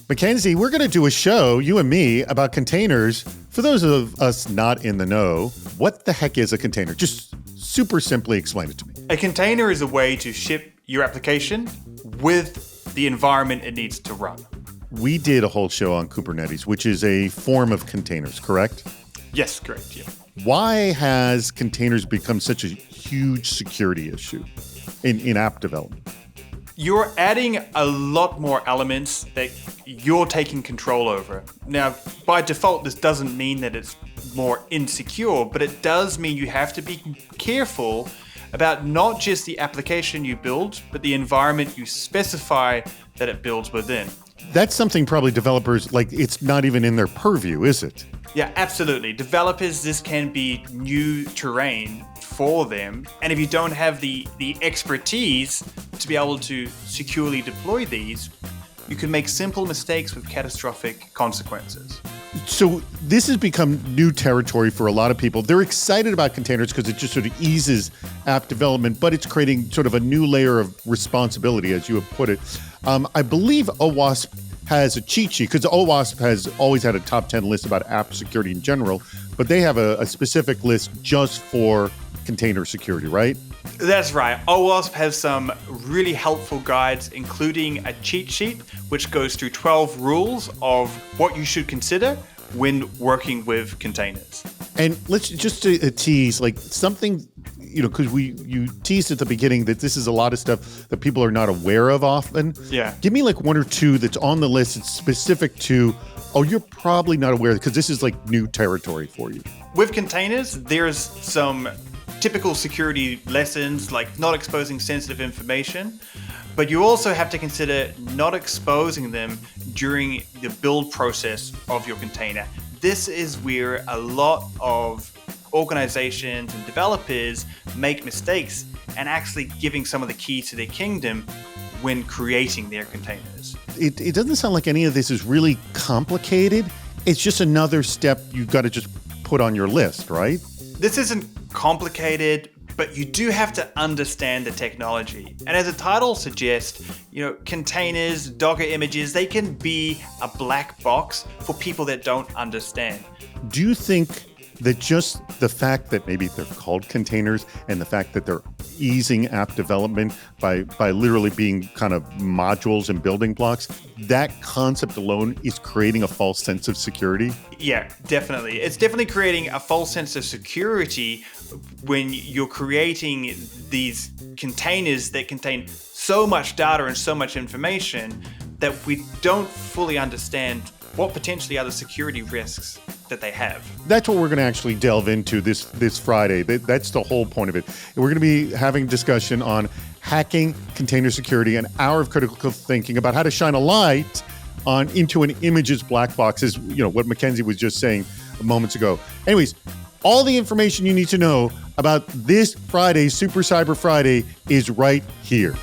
Mackenzie, we're going to do a show, you and me, about containers. For those of us not in the know, what the heck is a container? Just super simply explain it to me. A container is a way to ship your application with the environment it needs to run. We did a whole show on Kubernetes, which is a form of containers, correct? Yes, correct, yeah. Why has containers become such a huge security issue in app development? You're adding a lot more elements that you're taking control over. Now, by default, this doesn't mean that it's more insecure, but it does mean you have to be careful about not just the application you build, but the environment you specify that it builds within. That's something probably developers, it's not even in their purview, is it? Yeah, absolutely. Developers, this can be new terrain for them. And if you don't have the expertise to be able to securely deploy these, you can make simple mistakes with catastrophic consequences. So this has become new territory for a lot of people. They're excited about containers because it just sort of eases app development, but it's creating sort of a new layer of responsibility, as you have put it. I believe OWASP has a cheat sheet, because OWASP has always had a top 10 list about app security in general, but they have a specific list just for container security, right? That's right. OWASP has some really helpful guides, including a cheat sheet, which goes through 12 rules of what you should consider when working with containers. And let's just tease, something, because you teased at the beginning that this is a lot of stuff that people are not aware of often. Yeah. Give me one or two that's on the list that's specific to, you're probably not aware, because this is new territory for you. With containers, there's some typical security lessons, like not exposing sensitive information, but you also have to consider not exposing them during the build process of your container. This is where a lot of organizations and developers make mistakes and actually giving some of the key to their kingdom when creating their containers. It doesn't sound like any of this is really complicated. It's just another step you've got to just put on your list, right? This isn't complicated, but you do have to understand the technology. And as the title suggests, containers, Docker images, they can be a black box for people that don't understand. Do you think that just the fact that maybe they're called containers and the fact that they're easing app development by literally being kind of modules and building blocks, that concept alone is creating a false sense of security? Yeah, definitely. It's definitely creating a false sense of security when you're creating these containers that contain so much data and so much information that we don't fully understand what potentially are the security risks that they have. That's what we're going to actually delve into this Friday. That's the whole point of it. We're going to be having a discussion on hacking container security, an hour of critical thinking about how to shine a light into an image's black box, is what Mackenzie was just saying moments ago. Anyways, all the information you need to know about this Friday, Super Cyber Friday, is right here.